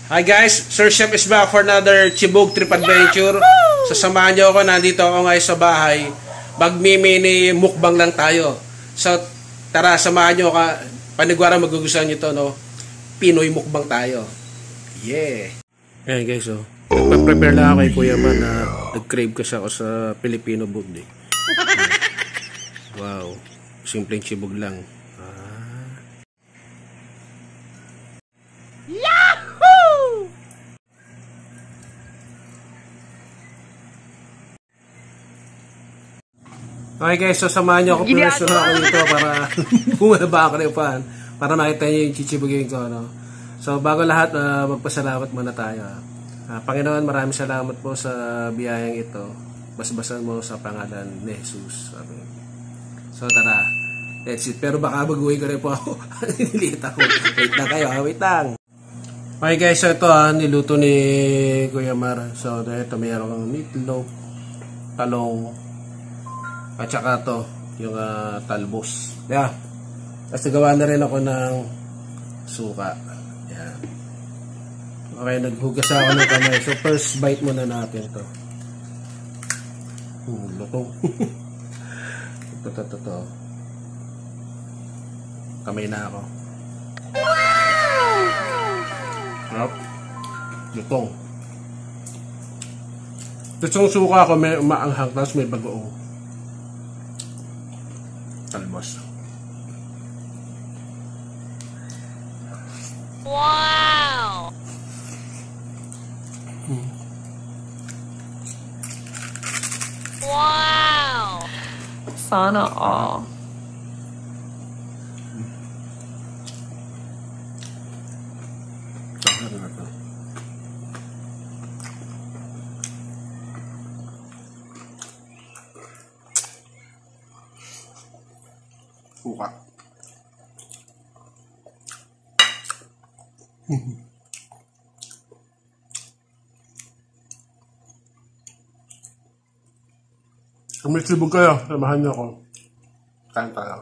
Hi guys, Sir Chef is back for another Chibog Trip Adventure. Sasamahan niyo ako, nandito ako ngayon sa bahay. Magmi-mini mukbang lang tayo. So, tara, samahan niyo ako. Panigwara magugustuhan niyo to, no? Pinoy mukbang tayo. Yeah! Ayan guys, oh. Nagpa-prepare lang ako kay Kuya Man na nag-crave kasi ako sa Filipino food, eh. Wow, simpleng chibog lang. Okay guys, so samahan nyo ako personal ako dito para bumaba ako na yung pan para makita nyo yung chichibugin ko, no? So bago lahat, magpasalamat muna tayo. Panginoon, maraming salamat po sa biyayang ito. Basbasan mo sa pangalan ni Jesus. Amen. So tara, that's it. Pero baka baguhin ko rin po ako. Nililit ako. Wait lang kayo, wait lang. Okay guys, so ito niluto ni Kuya Mar. So ito mayroong meatloaf, talong, at saka to, yung talbos. Yeah. Tapos nagawa na rin ako ng suka. Yeah. Okay, naghugas ako ng kamay. So first bite muna natin to. Lutong. Ito. Kamay na ako. Wow! Lutong. Tapos yung suka ko may umaanghang, tapos may bagoong talbos. Wow! Wow! Sana all. Suka. Kung may sibog kayo, samahan niyo ako. Kain tayo.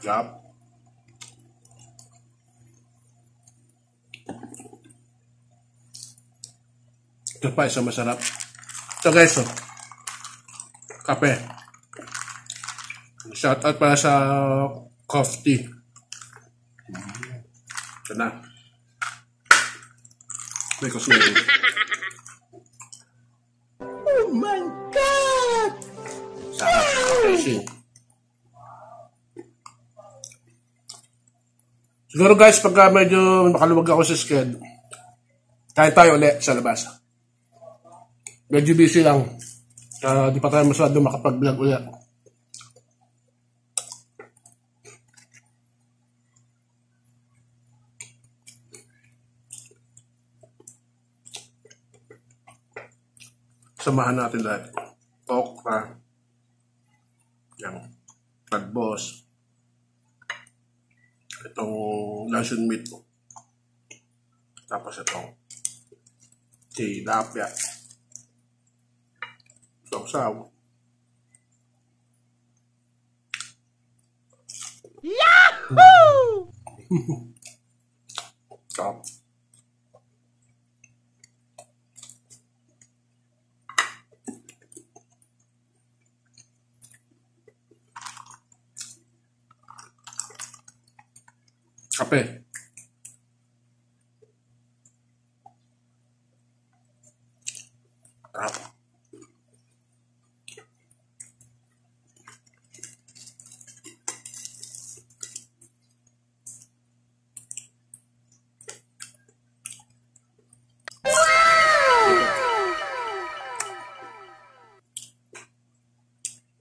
Yup. Ito pa, isang masarap. Ito guys, oh. Kape. Shout out para sa coffee. Ito na. May kosmetic. Oh my God! Sarap. Amazing. Siguro guys, pagka medyo makaluwag ako sa sked, kain tayo ulit sa labas. Medyo busy lang. Di pa tayo masyado makapag-vlog ulit. Samahan natin lahat. Okra. Yan. Talbos. Itong luncheon meat. Tapos itong tilapia. Sausaw. Yahoo! Top. Kape. Top.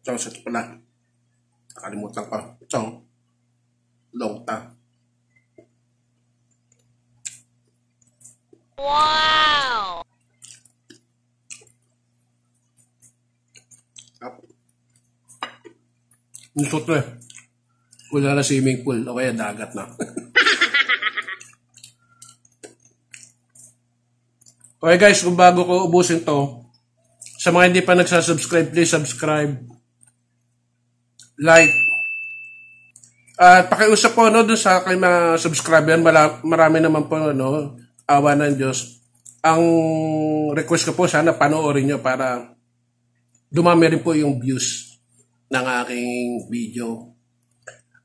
Ito, ito pala. Nakalimutan ko. Ito. Longta. Wow! Ito to eh. Wala na swimming pool o kaya dagat na. Okay guys, kung bago ko ubusin to, sa mga hindi pa nagsasubscribe, please subscribe, like, at pakiusap po no, doon sa aking mga subscriber, marami naman po no, awa ng Diyos. Ang request ko po, sana panoorin nyo para dumami rin po yung views ng aking video.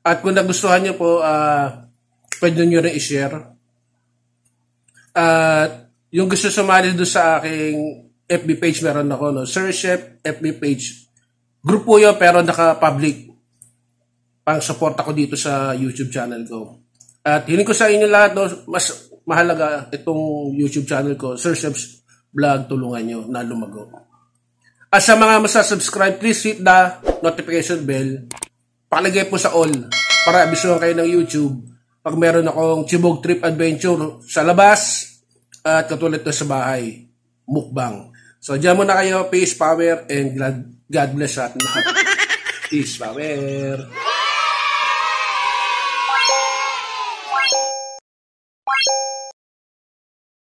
At kung nagustuhan nyo po, pwede nyo rin i-share. At yung gusto sumali doon sa aking FB page, meron ako, no? Sir Chef FB page. Group po yun, pero naka-public. Pang support ako dito sa YouTube channel ko. At hiling ko sa inyo lahat, no, mas mahalaga itong YouTube channel ko, Sir Chef's Vlog, tulungan nyo na lumago. At sa mga masasubscribe, please hit the notification bell. Pakalagay po sa all para abisuhan kayo ng YouTube pag meron akong Chibog Trip Adventure sa labas at katulad na sa bahay, mukbang. So diyan muna kayo, peace, power, and God bless sa atin lahat. Peace, power.